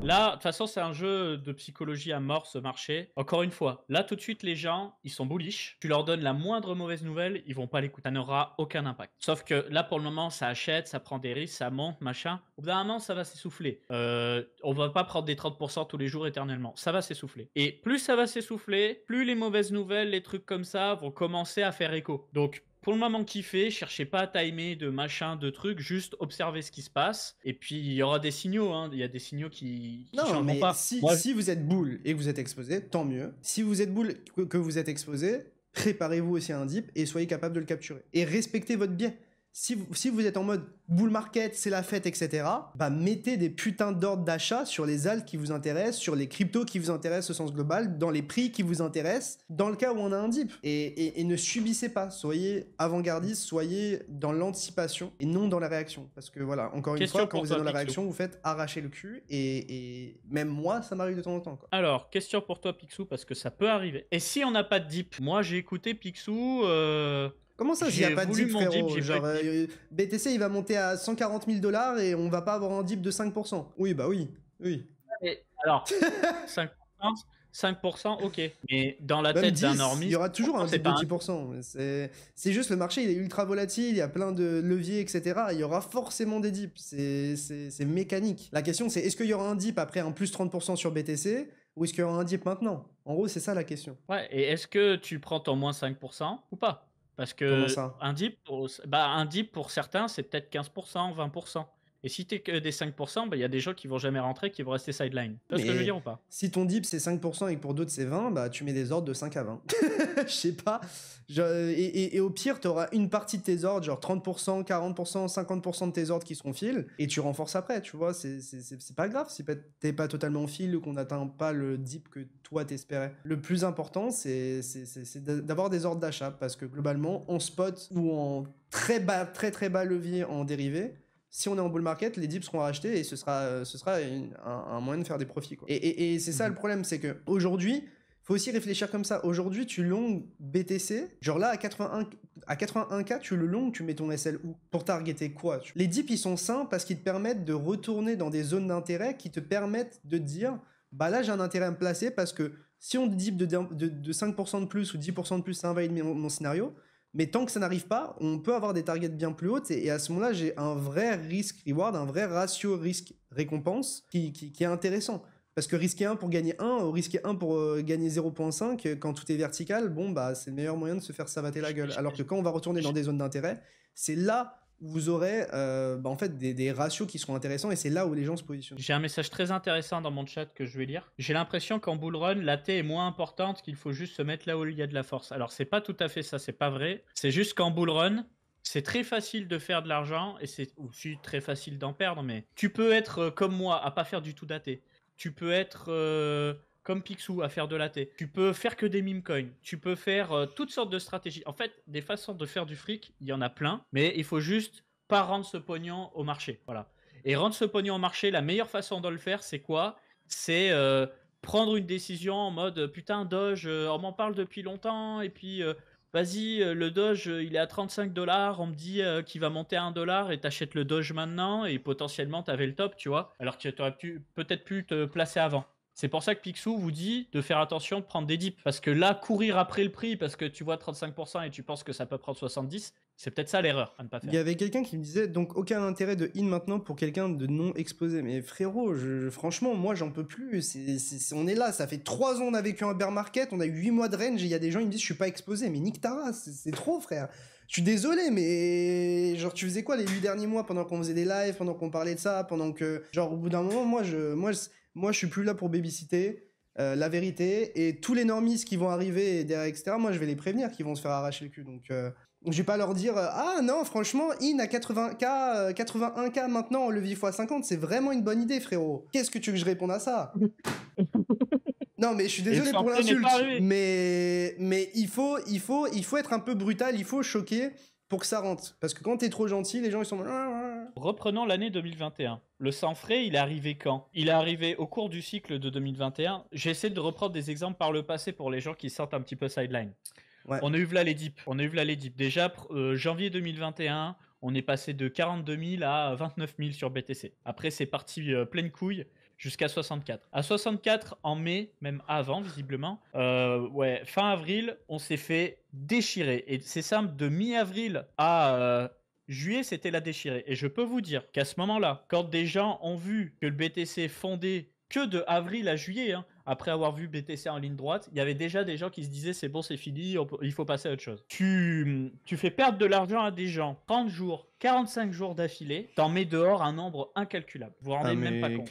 Là, de toute façon, c'est un jeu de psychologie à mort, ce marché. Encore une fois, là, tout de suite, les gens, ils sont bullish. Tu leur donnes la moindre mauvaise nouvelle, ils vont pas l'écouter. Ça n'aura aucun impact. Sauf que là, pour le moment, ça achète, ça prend des risques, ça monte, machin. Au bout d'un moment, ça va s'essouffler. On va pas prendre des 30% tous les jours éternellement. Ça va s'essouffler. Et plus ça va s'essouffler, plus les mauvaises nouvelles, les trucs comme ça vont commencer à faire écho. Donc, pour le moment, kiffez, cherchez pas à timer de machin, de trucs, juste observez ce qui se passe. Et puis, il y aura des signaux, hein. Il y a des signaux qui Non, changeront mais pas. si, Moi, si vous êtes boule et que vous êtes exposé, tant mieux. Si vous êtes boule que vous êtes exposé, préparez-vous aussi à un dip et soyez capable de le capturer. Et respectez votre biais. Si vous êtes en mode bull market, c'est la fête, etc., bah mettez des putains d'ordres d'achat sur les alts qui vous intéressent, sur les cryptos qui vous intéressent au sens global, dans les prix qui vous intéressent, dans le cas où on a un dip. Et ne subissez pas, soyez avant-gardiste, soyez dans l'anticipation et non dans la réaction. Parce que voilà, encore une question fois, quand pour vous êtes toi, dans la Picsou. réaction, vous faites arracher le cul et même moi, ça m'arrive de temps en temps, quoi. Alors, question pour toi, Picsou, parce que ça peut arriver. Et si on n'a pas de dip? Moi, j'ai écouté Picsou. Comment ça, s'il n'y a J'ai pas de voulu dip, mon dip, frérot? j'ai pas eu Genre, de dip. BTC, il va monter à 140 000 dollars et on va pas avoir un dip de 5%. Oui, bah oui, oui. Alors, 5%, 5%, ok. Mais dans la Même tête d'un 10, il y normiste, aura toujours 5%, un c'est dip de pas un... 10%. C'est juste le marché, il est ultra volatile, il y a plein de leviers, etc. Il y aura forcément des dips. C'est mécanique. La question, c'est est-ce qu'il y aura un dip après un plus 30% sur BTC ou est-ce qu'il y aura un dip maintenant? En gros, c'est ça la question. Ouais, et est-ce que tu prends ton moins 5% ou pas? Parce Comment que ça? un dip pour certains, c'est peut-être 15%, 20%. Et si t'es que des 5%, bah, il y a des gens qui vont jamais rentrer, qui vont rester sideline. Tu vois ce que je veux Mais dire ou pas? si ton dip c'est 5% et que pour d'autres c'est 20, bah tu mets des ordres de 5 à 20. Je sais pas. Et au pire, tu auras une partie de tes ordres, genre 30%, 40%, 50% de tes ordres qui seront fil, et tu renforces après, tu vois. C'est pas grave si t'es pas totalement fil ou qu'on n'atteint pas le dip que toi t'espérais. Le plus important, c'est d'avoir des ordres d'achat, parce que globalement, en spot ou en très bas, très très bas levier en dérivé, si on est en bull market, les dips seront rachetés et ce sera un moyen de faire des profits, quoi. Et c'est ça le problème, c'est que aujourd'hui, faut aussi réfléchir comme ça. Aujourd'hui, tu longues BTC, genre là à 81K, tu le longues, tu mets ton SL où? Pour targeter quoi? Les dips, ils sont sains parce qu'ils te permettent de retourner dans des zones d'intérêt qui te permettent de te dire, bah là j'ai un intérêt à me placer parce que si on dip de 5% de plus ou 10% de plus, ça invalide mon scénario. Mais tant que ça n'arrive pas, on peut avoir des targets bien plus hautes et à ce moment-là, j'ai un vrai risque-reward, un vrai ratio risque-récompense qui est intéressant. Parce que risquer 1 pour gagner 1, ou risquer 1 pour gagner 0,5, quand tout est vertical, bon, bah, c'est le meilleur moyen de se faire savater la gueule. Alors que quand on va retourner dans des zones d'intérêt, c'est là où vous aurez bah, en fait des ratios qui seront intéressants et c'est là où les gens se positionnent. J'ai un message très intéressant dans mon chat que je vais lire. J'ai l'impression qu'en bull run, la T est moins importante, qu'il faut juste se mettre là où il y a de la force. Alors, c'est pas tout à fait ça, c'est pas vrai. C'est juste qu'en bull run, c'est très facile de faire de l'argent et c'est aussi très facile d'en perdre, mais tu peux être comme moi à pas faire du tout d'AT. Tu peux être comme Picsou à faire de l'AT. Tu peux faire que des meme coins. Tu peux faire toutes sortes de stratégies. En fait, des façons de faire du fric, il y en a plein, mais il faut juste pas rendre ce pognon au marché. Voilà. Et rendre ce pognon au marché, la meilleure façon de le faire, c'est quoi? C'est prendre une décision en mode putain, Doge, on m'en parle depuis longtemps, et puis vas-y, le Doge, il est à 35 dollars, on me dit qu'il va monter à 1 dollar, et t'achètes le Doge maintenant, et potentiellement t'avais le top, tu vois, alors que t'aurais peut-être pu te placer avant. C'est pour ça que Picsou vous dit de faire attention, de prendre des dips. Parce que là, courir après le prix, parce que tu vois 35% et tu penses que ça peut prendre 70, c'est peut-être ça l'erreur à ne pas Il faire. y avait quelqu'un qui me disait donc aucun intérêt de in maintenant pour quelqu'un de non exposé. Mais frérot, franchement, moi j'en peux plus. On est là, ça fait 3 ans on a vécu un bear market, on a eu 8 mois de range et il y a des gens qui me disent je suis pas exposé. Mais nique ta race, c'est trop frère. Je suis désolé, mais genre tu faisais quoi les 8 derniers mois pendant qu'on faisait des lives, pendant qu'on parlait de ça, pendant que genre au bout d'un moment, moi je suis plus là pour babysitter. La vérité et tous les normistes qui vont arriver derrière etc. Moi je vais les prévenir qu'ils vont se faire arracher le cul donc. Je vais pas leur dire ah non franchement in à 80K 81K maintenant en levier x50 c'est vraiment une bonne idée frérot. Qu'est-ce que tu veux que je réponde à ça? Non mais je suis désolé pour l'insulte mais il faut être un peu brutal, il faut choquer pour que ça rentre parce que quand t'es trop gentil les gens ils sont Reprenons l'année 2021. Le sang frais, il est arrivé quand? Il est arrivé au cours du cycle de 2021. J'essaie de reprendre des exemples par le passé pour les gens qui sortent un petit peu sideline. ouais. On a eu v'là les dips. Déjà, janvier 2021, on est passé de 42 000 à 29 000 sur BTC. Après, c'est parti pleine couille. jusqu'à 64. À 64, en mai, même avant, visiblement, ouais, fin avril, on s'est fait déchirer. Et c'est simple, de mi-avril à juillet, c'était la déchirée. Et je peux vous dire qu'à ce moment-là, quand des gens ont vu que le BTC fondait que de avril à juillet, hein, après avoir vu BTC en ligne droite, il y avait déjà des gens qui se disaient c'est bon, c'est fini, il faut passer à autre chose. Tu fais perdre de l'argent à des gens 30 jours, 45 jours d'affilée, t'en mets dehors un nombre incalculable. Vous vous rendez même pas mais compte.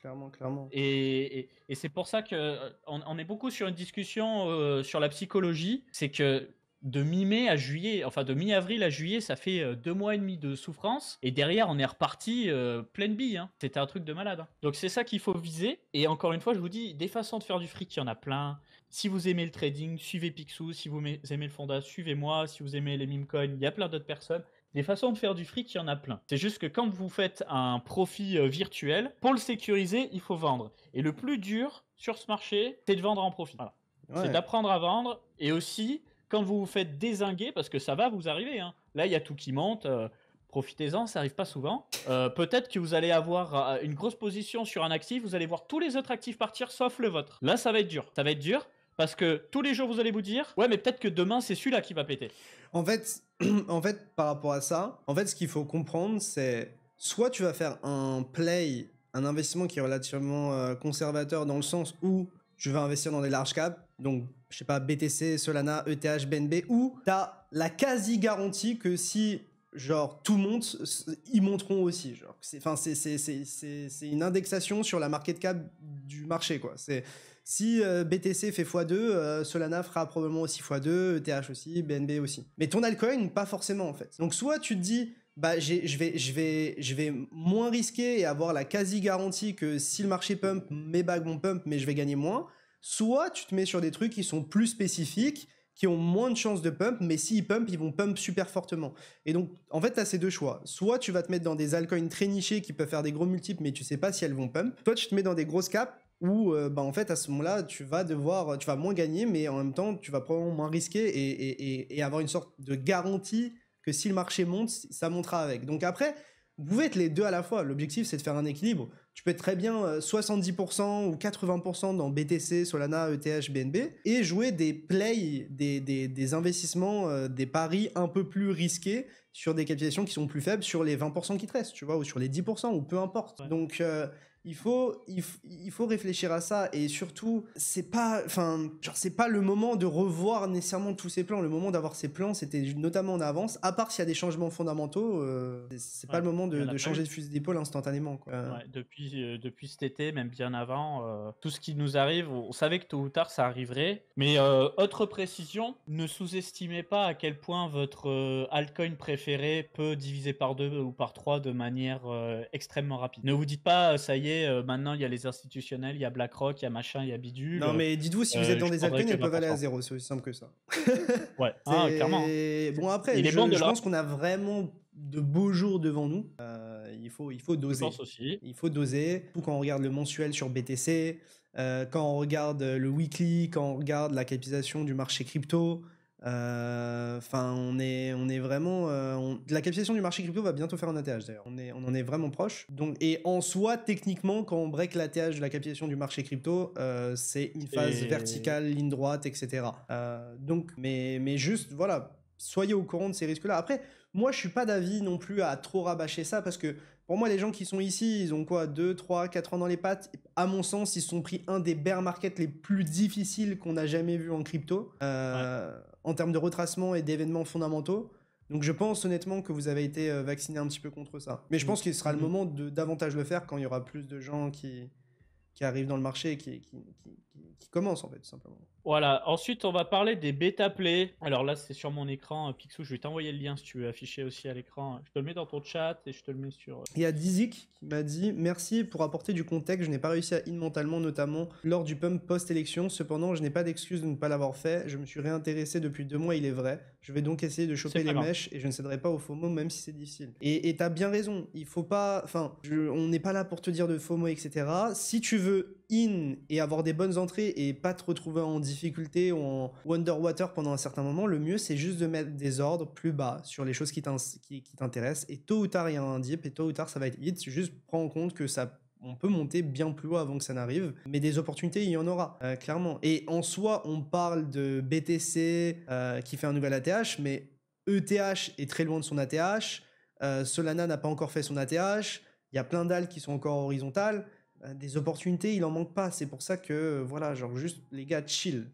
clairement, clairement. Et c'est pour ça que on est beaucoup sur une discussion sur la psychologie. C'est que de mi-mai à juillet, enfin de mi-avril à juillet, ça fait 2 mois et demi de souffrance. Et derrière, on est reparti pleine bille. Hein. C'était un truc de malade. Hein. Donc c'est ça qu'il faut viser. Et encore une fois, je vous dis, des façons de faire du fric, il y en a plein. Si vous aimez le trading, suivez Picsou. Si vous aimez le Fonda, suivez-moi. Si vous aimez les meme coins, il y a plein d'autres personnes. Des façons de faire du fric, il y en a plein. C'est juste que quand vous faites un profit virtuel, pour le sécuriser, il faut vendre. Et le plus dur sur ce marché, c'est de vendre en profit. Voilà. Ouais. C'est d'apprendre à vendre. Et aussi, quand vous vous faites dézinguer, parce que ça va vous arriver, hein. Là, il y a tout qui monte. Profitez-en, ça arrive pas souvent. Peut-être que vous allez avoir une grosse position sur un actif, vous allez voir tous les autres actifs partir sauf le vôtre. Là, ça va être dur. Ça va être dur parce que tous les jours, vous allez vous dire ouais, mais peut-être que demain, c'est celui-là qui va péter. En fait, par rapport à ça, en fait, ce qu'il faut comprendre, c'est soit tu vas faire un play, un investissement qui est relativement conservateur dans le sens où tu vas investir dans des large caps, donc je sais pas, BTC, Solana, ETH, BNB, où tu as la quasi-garantie que si genre tout monte, ils monteront aussi. Genre, c'est une indexation sur la market cap du marché, quoi. Si BTC fait x2, Solana fera probablement aussi x2, ETH aussi, BNB aussi. Mais ton altcoin, pas forcément en fait. Donc soit tu te dis, bah je vais moins risquer et avoir la quasi-garantie que si le marché pump, mes bags vont pump, mais je vais gagner moins. Soit tu te mets sur des trucs qui sont plus spécifiques, qui ont moins de chances de pump, mais s'ils pump, ils vont pump super fortement. Et donc, en fait, tu as ces deux choix. Soit tu vas te mettre dans des altcoins très nichés qui peuvent faire des gros multiples, mais tu sais pas si elles vont pump. Soit tu te mets dans des grosses caps où, bah, en fait, à ce moment-là, tu vas moins gagner, mais en même temps, tu vas probablement moins risquer et avoir une sorte de garantie que si le marché monte, ça montera avec. Donc après, vous pouvez être les deux à la fois. L'objectif, c'est de faire un équilibre. Tu peux être très bien 70% ou 80% dans BTC, Solana, ETH, BNB et jouer des plays, des investissements, des paris un peu plus risqués sur des capitalisations qui sont plus faibles sur les 20% qui te restent, tu vois, ou sur les 10%, ou peu importe. Ouais. Donc, il faut réfléchir à ça et surtout, c'est pas le moment de revoir nécessairement tous ces plans. Le moment d'avoir ces plans, c'était notamment en avance. À part s'il y a des changements fondamentaux, c'est pas le moment de changer de fusil d'épaule instantanément, quoi. Ouais, depuis cet été, même bien avant, tout ce qui nous arrive, on savait que tôt ou tard ça arriverait. Mais autre précision, ne sous-estimez pas à quel point votre altcoin préféré peut diviser par 2 ou par 3 de manière extrêmement rapide. Ne vous dites pas, ça y est, maintenant il y a les institutionnels, il y a BlackRock, il y a machin, il y a bidule. Non, mais dites-vous, si vous êtes dans des altcoins, elles peuvent aller à zéro, c'est aussi simple que ça. Ouais, clairement. Bon, après, je pense qu'on a vraiment de beaux jours devant nous. Il faut doser. Je pense aussi. Il faut doser. Surtout quand on regarde le mensuel sur BTC, quand on regarde le weekly, quand on regarde la capitalisation du marché crypto. Enfin, on est vraiment. La capitalisation du marché crypto va bientôt faire un ATH d'ailleurs. On en est vraiment proche. Donc, et en soi, techniquement, quand on break l'ATH de la capitalisation du marché crypto, c'est une phase verticale, ligne droite, etc. Donc, mais juste, voilà, soyez au courant de ces risques-là. Après, moi, je suis pas d'avis non plus à trop rabâcher ça parce que pour moi, les gens qui sont ici, ils ont quoi, 2, 3, 4 ans dans les pattes. À mon sens, ils se sont pris un des bear markets les plus difficiles qu'on a jamais vu en crypto, en termes de retracement et d'événements fondamentaux. Donc je pense honnêtement que vous avez été vacciné un petit peu contre ça. Mais je pense qu'il sera le moment de davantage le faire quand il y aura plus de gens qui arrivent dans le marché et qui commencent en fait, tout simplement. Voilà, ensuite on va parler des bêta plays. Alors là c'est sur mon écran, Picsou, je vais t'envoyer le lien si tu veux afficher aussi à l'écran. Je te le mets dans ton chat et je te le mets sur... Il y a Dizik qui m'a dit « Merci pour apporter du contexte, je n'ai pas réussi à in mentalement, notamment lors du pump post-élection. Cependant, je n'ai pas d'excuse de ne pas l'avoir fait. Je me suis réintéressé depuis 2 mois, il est vrai. Je vais donc essayer de choper les mèches et je ne céderai pas au FOMO même si c'est difficile. » Et t'as bien raison, il faut pas... Enfin, on n'est pas là pour te dire de FOMO, etc. Si tu veux in et avoir des bonnes entrées et pas te retrouver en difficulté ou en underwater pendant un certain moment, le mieux c'est juste de mettre des ordres plus bas sur les choses qui t'intéressent et tôt ou tard il y a un dip et tôt ou tard ça va être hit. Juste prends en compte que ça on peut monter bien plus haut avant que ça n'arrive, mais des opportunités, il y en aura, clairement. Et en soi, on parle de BTC qui fait un nouvel ATH, mais ETH est très loin de son ATH, Solana n'a pas encore fait son ATH, il y a plein d'alts qui sont encore horizontales, des opportunités, il en manque pas. C'est pour ça que, voilà, genre juste, les gars, chill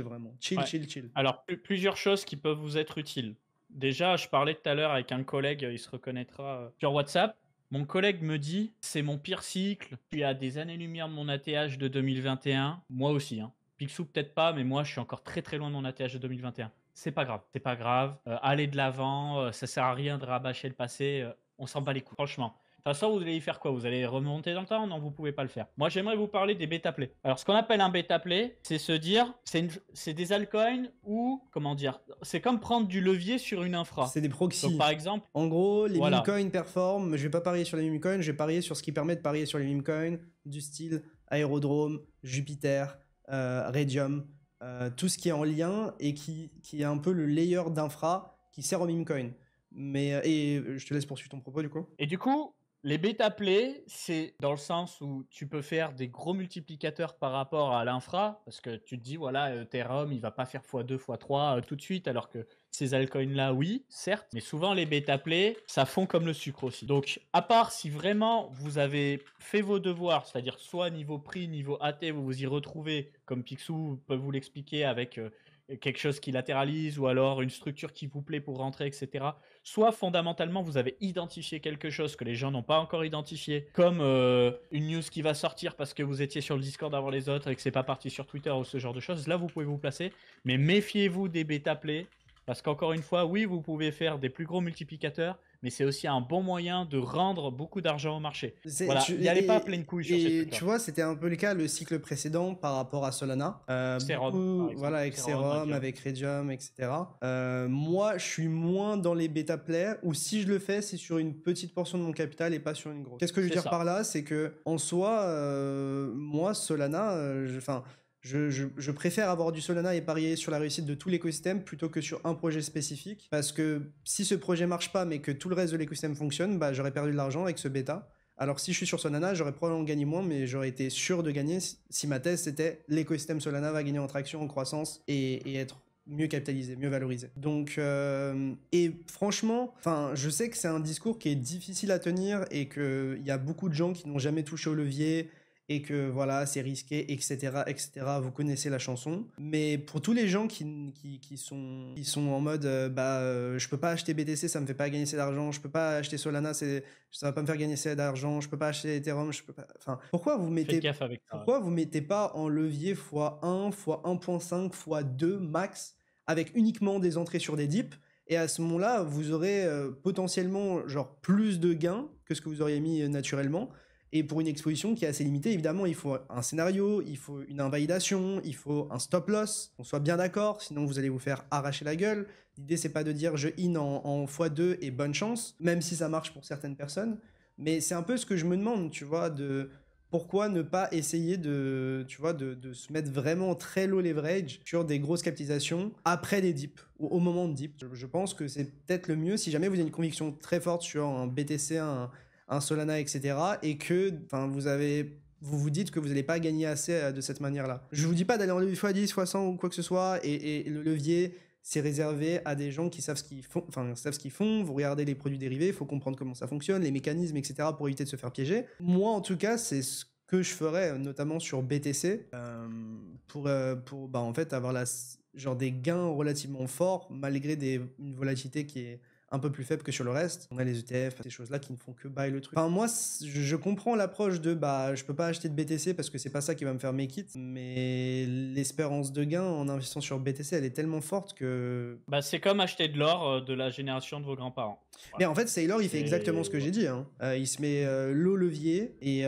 vraiment, Ouais. chill. Alors, plusieurs choses qui peuvent vous être utiles. Déjà, je parlais tout à l'heure avec un collègue, il se reconnaîtra sur WhatsApp. Mon collègue me dit, c'est mon pire cycle, je suis à des années-lumière de mon ATH de 2021. Moi aussi, hein. Picsou peut-être pas, mais moi je suis encore très très loin de mon ATH de 2021. C'est pas grave, c'est pas grave. Allez de l'avant, ça sert à rien de rabâcher le passé, on s'en bat les couilles, franchement. De toute façon, vous allez y faire quoi? Vous allez remonter dans le temps? Non, vous pouvez pas le faire. Moi, j'aimerais vous parler des bêta plays. Alors, ce qu'on appelle un bêta play, c'est se dire, c'est des altcoins ou, comment dire, c'est comme prendre du levier sur une infra. C'est des proxys. Donc, par exemple, en gros, les voilà. meme coins performent, mais je vais pas parier sur les meme coins, je vais parier sur ce qui permet de parier sur les meme coins du style Aérodrome, Jupiter, Radium, tout ce qui est en lien et qui est un peu le layer d'infra qui sert au meme coin. Mais, et je te laisse poursuivre ton propos du coup. Et du coup, les bêta plays, c'est dans le sens où tu peux faire des gros multiplicateurs par rapport à l'infra, parce que tu te dis, voilà, Ethereum, il va pas faire x2, x3 tout de suite, alors que ces altcoins-là, oui, certes, mais souvent les bêta plays, ça fond comme le sucre aussi. Donc, à part si vraiment vous avez fait vos devoirs, c'est-à-dire soit niveau prix, niveau AT, vous vous y retrouvez, comme Picsou peut vous l'expliquer avec quelque chose qui latéralise ou alors une structure qui vous plaît pour rentrer, etc. Soit fondamentalement, vous avez identifié quelque chose que les gens n'ont pas encore identifié, comme une news qui va sortir parce que vous étiez sur le Discord avant les autres et que c'est pas parti sur Twitter ou ce genre de choses. Là, vous pouvez vous placer, mais méfiez-vous des bêta plays parce qu'encore une fois, oui, vous pouvez faire des plus gros multiplicateurs, mais c'est aussi un bon moyen de rendre beaucoup d'argent au marché. Voilà, n'y allez pas à pleine couille sur ces trucs-là. Tu vois, c'était un peu le cas le cycle précédent par rapport à Solana. Serum, Voilà, avec Serum, avec Radium, etc. Moi, je suis moins dans les bêta plays, ou si je le fais, c'est sur une petite portion de mon capital et pas sur une grosse. Qu'est-ce que je veux dire par là? C'est que, en soi, moi, Solana, je préfère avoir du Solana et parier sur la réussite de tout l'écosystème plutôt que sur un projet spécifique. Parce que si ce projet marche pas mais que tout le reste de l'écosystème fonctionne, bah, j'aurais perdu de l'argent avec ce bêta. Alors que si je suis sur Solana, j'aurais probablement gagné moins, mais j'aurais été sûr de gagner si ma thèse c'était l'écosystème Solana va gagner en traction, en croissance et être mieux capitalisé, mieux valorisé. Donc, et franchement, je sais que c'est un discours qui est difficile à tenir et qu'il y a beaucoup de gens qui n'ont jamais touché au levier et que voilà, c'est risqué, etc., etc. Vous connaissez la chanson. Mais pour tous les gens qui sont en mode, je peux pas acheter BTC, ça me fait pas gagner assez d'argent, je peux pas acheter Solana, ça va pas me faire gagner assez d'argent, je peux pas acheter Ethereum, je peux pas... Enfin, pourquoi vous mettez pas en levier x1, x1.5, x2 max, avec uniquement des entrées sur des dips, et à ce moment-là, vous aurez potentiellement genre plus de gains que ce que vous auriez mis naturellement. Et pour une exposition qui est assez limitée, évidemment, il faut un scénario, il faut une invalidation, il faut un stop loss, qu'on soit bien d'accord, sinon vous allez vous faire arracher la gueule. L'idée, c'est pas de dire je in en x2 et bonne chance, même si ça marche pour certaines personnes. Mais c'est un peu ce que je me demande, tu vois, de pourquoi ne pas essayer de se mettre vraiment très low leverage sur des grosses capitalisations après des dips, ou au moment de dip. Je pense que c'est peut-être le mieux si jamais vous avez une conviction très forte sur un BTC, un Solana, etc. et que vous vous dites que vous n'allez pas gagner assez de cette manière-là. Je vous dis pas d'aller en levier x10, x100 ou quoi que ce soit, et le levier, c'est réservé à des gens qui savent ce qu'ils font, vous regardez les produits dérivés, il faut comprendre comment ça fonctionne, les mécanismes, etc. pour éviter de se faire piéger. Moi, en tout cas, c'est ce que je ferais, notamment sur BTC, pour en fait avoir genre des gains relativement forts, malgré une volatilité qui est un peu plus faible que sur le reste. On a les ETF, ces choses-là qui ne font que buy le truc. Enfin, moi, je comprends l'approche de je peux pas acheter de BTC parce que c'est pas ça qui va me faire make it, mais l'espérance de gain en investissant sur BTC, elle est tellement forte que... c'est comme acheter de l'or de la génération de vos grands-parents. Voilà. Mais en fait, Saylor, il fait exactement ce que j'ai dit. Hein. Il se met l'eau levier et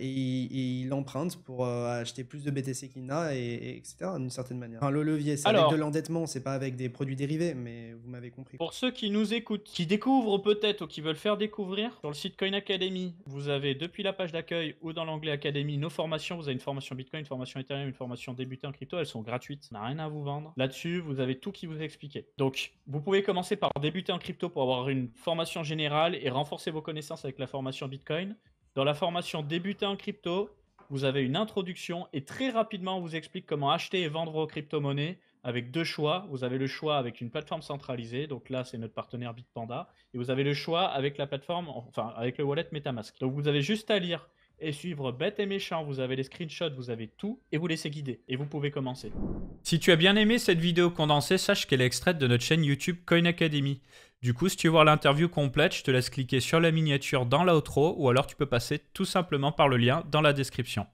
il emprunte pour acheter plus de BTC qu'il n'a, et etc. d'une certaine manière. Enfin, l'eau levier, c'est avec de l'endettement, c'est pas avec des produits dérivés, mais vous m'avez compris. Pour ceux qui nous écoutent, qui découvrent peut-être ou qui veulent faire découvrir, sur le site Coin Academy, vous avez depuis la page d'accueil ou dans l'onglet Academy nos formations. Vous avez une formation Bitcoin, une formation Ethereum, une formation débutant en crypto. Elles sont gratuites, ça n'a rien à vous vendre. Là-dessus, vous avez tout qui vous est expliqué. Donc, vous pouvez commencer par débuter en crypto pour avoir une formation générale et renforcer vos connaissances avec la formation Bitcoin. Dans la formation Débuter en crypto, vous avez une introduction et très rapidement, on vous explique comment acheter et vendre vos crypto-monnaies avec 2 choix. Vous avez le choix avec une plateforme centralisée, donc là, c'est notre partenaire Bitpanda, et vous avez le choix avec la plateforme, enfin, avec le wallet MetaMask. Donc, vous avez juste à lire et suivre bête et méchant, vous avez les screenshots, vous avez tout, et vous laissez guider, et vous pouvez commencer. Si tu as bien aimé cette vidéo condensée, sache qu'elle est extraite de notre chaîne YouTube Coin Academy. Du coup, si tu veux voir l'interview complète, je te laisse cliquer sur la miniature dans l'outro, ou alors tu peux passer tout simplement par le lien dans la description.